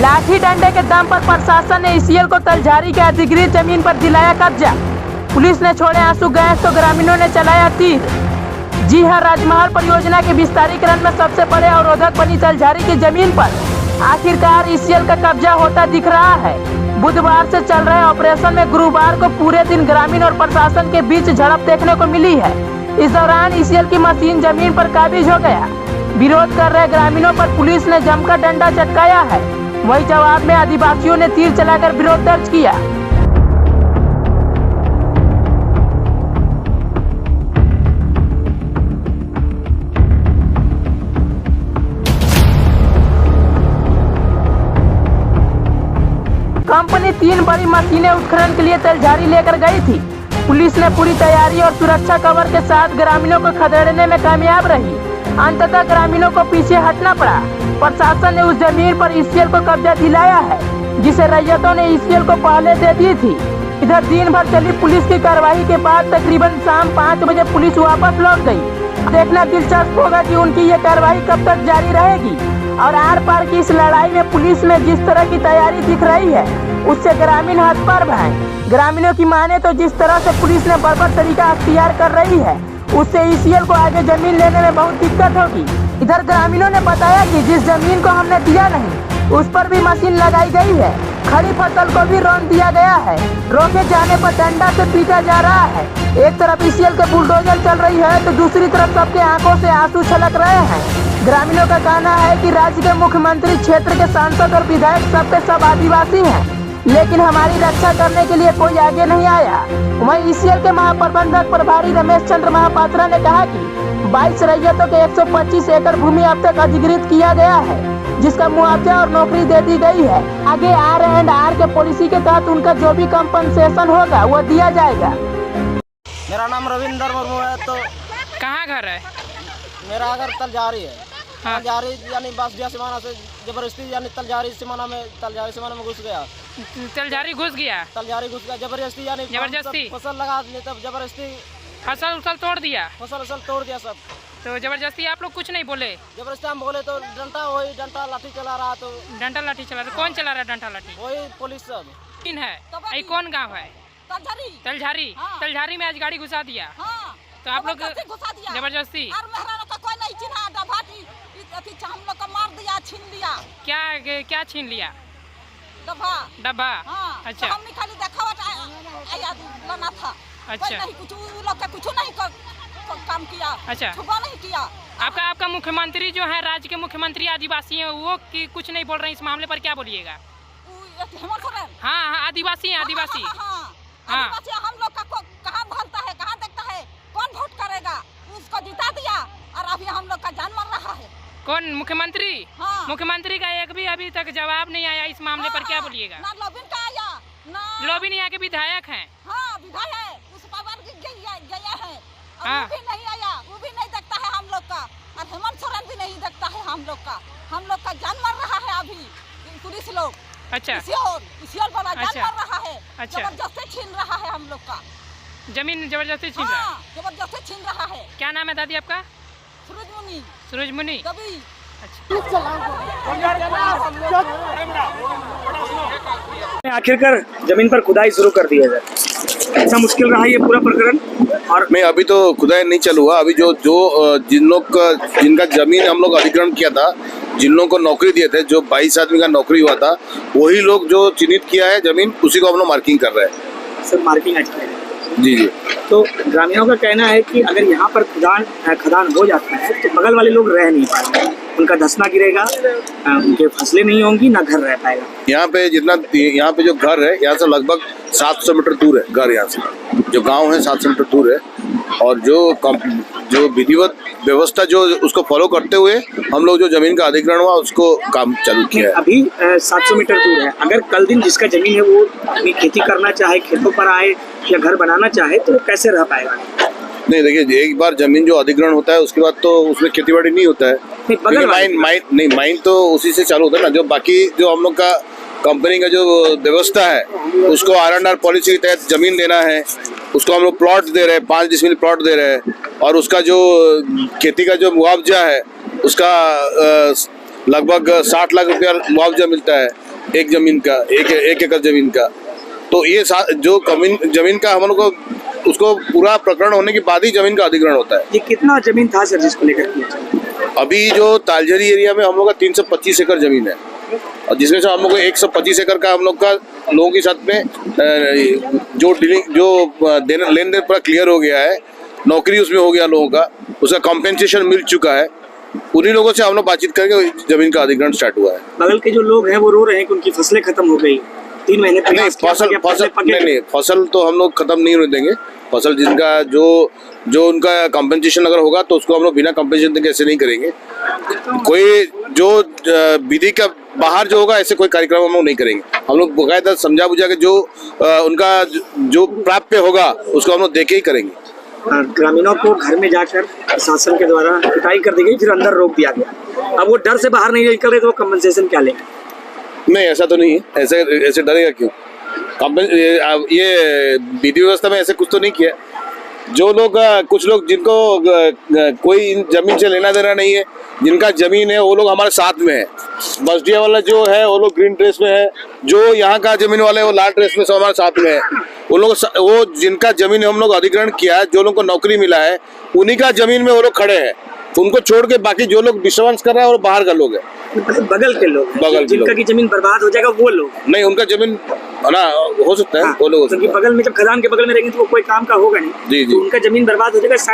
लाठी डंडे के दम पर प्रशासन ने ईसीएल को तलझारी के अधिकृत जमीन पर दिलाया कब्जा। पुलिस ने छोड़े आंसू गैस तो ग्रामीणों ने चलाया तीर। जी हां, राजमहल परियोजना के विस्तारीकरण में सबसे बड़े अवरोधक बनी तलझारी की जमीन पर आखिरकार ईसीएल का कब्जा होता दिख रहा है। बुधवार से चल रहे ऑपरेशन में गुरुवार को पूरे दिन ग्रामीण और प्रशासन के बीच झड़प देखने को मिली है। इस दौरान ईसीएल की मशीन जमीन पर काबिज हो गया। विरोध कर रहे ग्रामीणों पर पुलिस ने जमकर डंडा चटकाया है। वही जवाब में आदिवासियों ने तीर चलाकर विरोध दर्ज किया। कंपनी 3 बड़ी मशीनें उत्खनन के लिए तलझारी लेकर गई थी। पुलिस ने पूरी तैयारी और सुरक्षा कवर के साथ ग्रामीणों को खदेड़ने में कामयाब रही। अंततः ग्रामीणों को पीछे हटना पड़ा। प्रशासन ने उस जमीन पर ईसीएल को कब्जा दिलाया है, जिसे रैयतों ने ईसीएल को पहले दे दी थी। इधर दिन भर चली पुलिस की कार्रवाई के बाद तकरीबन शाम 5 बजे पुलिस वापस लौट गई। देखना दिलचस्प होगा कि उनकी ये कार्रवाई कब तक जारी रहेगी और आर पार की इस लड़ाई में पुलिस में जिस तरह की तैयारी दिख रही है उससे ग्रामीण हतप्रभ हैं। ग्रामीणों की माने तो जिस तरह से पुलिस ने बर्बर तरीका अख्तियार कर रही है उससे ईसीएल को आगे जमीन लेने में बहुत दिक्कत होगी। इधर ग्रामीणों ने बताया कि जिस जमीन को हमने दिया नहीं उस पर भी मशीन लगाई गई है। खड़ी फसल को भी रौंद दिया गया है। रोके जाने पर डंडा से पीटा जा रहा है। एक तरफ ईसीएल के बुलडोजर चल रही है तो दूसरी तरफ सबके आंखों से आंसू छलक रहे हैं। ग्रामीणों का कहना है कि राज्य के मुख्यमंत्री, क्षेत्र के सांसद और विधायक सबके सब आदिवासी हैं, लेकिन हमारी रक्षा करने के लिए कोई आगे नहीं आया। वहीं ईसीएल के महाप्रबंधक प्रभारी रमेश चंद्र महापात्रा ने कहा कि 22 रैयतों के 125 एकड़ भूमि अब तक अधिकृत किया गया है, जिसका मुआवजा और नौकरी दे दी गई है। आगे R&R के पॉलिसी के तहत उनका जो भी कंपनसेशन होगा वो दिया जाएगा। मेरा नाम रविंदर मुर्मू है। तो कहाँ घर है? मेरा घर तलझारी है। हाँ। तलझारी यानी बांसडिया सीमाना से जबरदस्ती यानी तलझारी सीमाना में घुस गया। तलझारी घुस गया? तलझारी घुस गया जबरदस्ती, यानी जबरदस्ती फसल लगा दिए, तब जबरदस्ती फसल तोड़ दिया। फसल तोड़ दिया सब। तो जबरदस्ती आप लोग कुछ नहीं बोले? जबरदस्ती हम बोले तो डंडा लाठी चला रहा। तो डंडा लाठी चला रहा? कौन चला रहा है डंडा लाठी? वही पुलिस सब है। ये कौन गाँव है? तलझारी। हाँ। तलझारी में आज गाड़ी घुसा दिया। हाँ। तो आप लोग जबरदस्ती और मेहरानों का कोई नहीं चिन्हा, हम लोग का मार दिया, छीन लिया। क्या छीन लिया? डब्बा। हाँ। अच्छा। तो हमने खाली देखावट लाना था। अच्छा। कोई नहीं, कुछ नहीं काम किया। अच्छा। छुपा नहीं किया। आपका मुख्यमंत्री जो है, राज्य के मुख्यमंत्री आदिवासी हैं, वो कुछ नहीं बोल रहे हैं इस मामले पर, क्या बोलिएगा? हाँ, आदिवासी हैं, आदिवासी। हाँ। हम लोग का कहाँ भरता है, कहाँ देखता है, कौन वोट करेगा? उसको जिता दिया और अभी हम लोग का जान मर रहा है। कौन? मुख्यमंत्री? हाँ। मुख्यमंत्री का एक भी अभी तक जवाब नहीं आया इस मामले पर, क्या बोलिएगा? ना लोबिन का आया, ना लोबिन यहाँ के विधायक हैं। हाँ, विधायक उस पावर गया है। हाँ। वो भी नहीं आया, वो भी नहीं देखता है हम लोग का, और हेमंत सोरेन भी नहीं देखता है हम लोग का जान मर रहा है अभी पुलिस लोग। अच्छा। ईसीएल वाला जान मर रहा है। अच्छा। जबरदस्ती छीन रहा है हम लोग का जमीन, जबरदस्ती छीन रहा है। हाँ, जबरदस्ती छीन रहा है। क्या नाम है दादी आपका? सूरजमुनी। कभी आखिरकार जमीन पर खुदाई शुरू कर दिया जाए, ऐसा मुश्किल रहा ये पूरा प्रकरण। और नहीं, अभी तो खुदाई नहीं चालू हुआ। अभी जो जिनका जमीन हम लोग अधिग्रहण किया था, जिन लोगों को नौकरी दिए थे, जो 22 आदमी का नौकरी हुआ था, वही लोग जो चिन्हित किया है जमीन, उसी को हम लोग मार्किंग कर रहे हैं। सर, मार्किंग आज है? जी। तो ग्रामीणों का कहना है कि अगर यहाँ पर खदान हो जाता है तो बगल वाले लोग रह नहीं पाएंगे, उनका धंसना गिरेगा, उनके फसलें नहीं होंगी, ना घर रह पाएगा। यहाँ पे जो घर है, यहाँ से लगभग 700 मीटर दूर है घर। यहाँ से जो गांव है 700 मीटर दूर है, और जो विधिवत व्यवस्था जो उसको फॉलो करते हुए हम लोग जो जमीन का अधिग्रहण हुआ उसको काम चालू किया है। अभी 700 मीटर दूर है। अगर कल दिन जिसका जमीन है वो अपनी खेती करना चाहे, खेतों पर आए या घर बनाना चाहे, तो कैसे रह पाएगा? नहीं, देखिए, एक बार जमीन जो अधिग्रहण होता है उसके बाद तो उसमें खेती-बाड़ी नहीं होता है। माइन तो उसी से चालू होता है ना। जो बाकी जो हम लोग का कंपनी का जो व्यवस्था है, उसको R&R पॉलिसी के तहत जमीन देना है, उसको हम लोग प्लॉट दे रहे हैं, 5 डिसमिल प्लॉट दे रहे हैं, और उसका जो खेती का जो मुआवजा है उसका लगभग 60 लाख रुपया मुआवजा मिलता है। एक जमीन का, एक एकड़ जमीन का। तो ये जो जमीन का हम लोग को उसको पूरा प्रकरण होने के बाद ही जमीन का अधिग्रहण होता है। ये कितना जमीन था सर जिसको लेकर किया? अभी जो तालझरी एरिया में हम लोग का 325 एकड़ जमीन है, और जिसमें से हम लोग को 125 एकड़ का हम लोग का लोगों के साथ में जो लेन देन पूरा क्लियर हो गया है, नौकरी उसमें हो गया लोगों का, उसका कॉम्पेंसेशन मिल चुका है। उन्हीं लोगों से हम लोग बातचीत करके जमीन का अधिग्रहण स्टार्ट हुआ है। बगल के जो लोग हैं वो रो रहे हैं कि उनकी फसलें खत्म हो गई, 3 महीने नहीं, फसल तो हम लोग खत्म नहीं होने देंगे। फसल जिनका जो उनका कॉम्पेंसेशन अगर होगा तो उसको हम लोग बिना कॉम्पेंसेशन देंगे, ऐसे नहीं करेंगे। कोई जो विधि का बाहर जो होगा ऐसे कोई कार्यक्रम हम लोग नहीं करेंगे। हम लोग बाकायदा समझा बुझा के जो उनका जो प्राप्य होगा उसको हम लोग देके ही करेंगे। ग्रामीणों को घर में जाकर शासन के द्वारा पिटाई कर दी गई, फिर अंदर रोक दिया गया। अब वो डर से बाहर नहीं निकल रहे तो वो कम्पनसेशन क्या लेंगे? नहीं, ऐसा तो नहीं है। ऐसे डरेगा क्यों? ये विधि व्यवस्था में ऐसे कुछ तो नहीं किया। जो लोग कुछ लोग जिनको कोई जमीन से लेना देना नहीं है, जिनका जमीन है वो लोग हमारे साथ में है। बसडिया वाला जो है वो लोग ग्रीन ड्रेस में है, जो यहाँ का जमीन वाले वो लाल ड्रेस में सब हमारे साथ में है। वो लोग वो जिनका जमीन हम लोग अधिग्रहण किया है, जो लोगों को नौकरी मिला है, उन्हीं का जमीन में वो लोग खड़े हैं। उनको छोड़ के बाकी जो लोग डिस्टर्बेंस कर रहे हैं वो बाहर का लोग हैं। बगल के लोग, जिनका की जमीन बर्बाद हो जाएगा वो लोग नहीं, उनका जमीन ना हो सकता है। वो लोग बगल में जब खदान के बगल में रहेंगे तो वो कोई काम का होगा नहीं। जी। तो उनका जमीन बर्बाद हो जाएगा।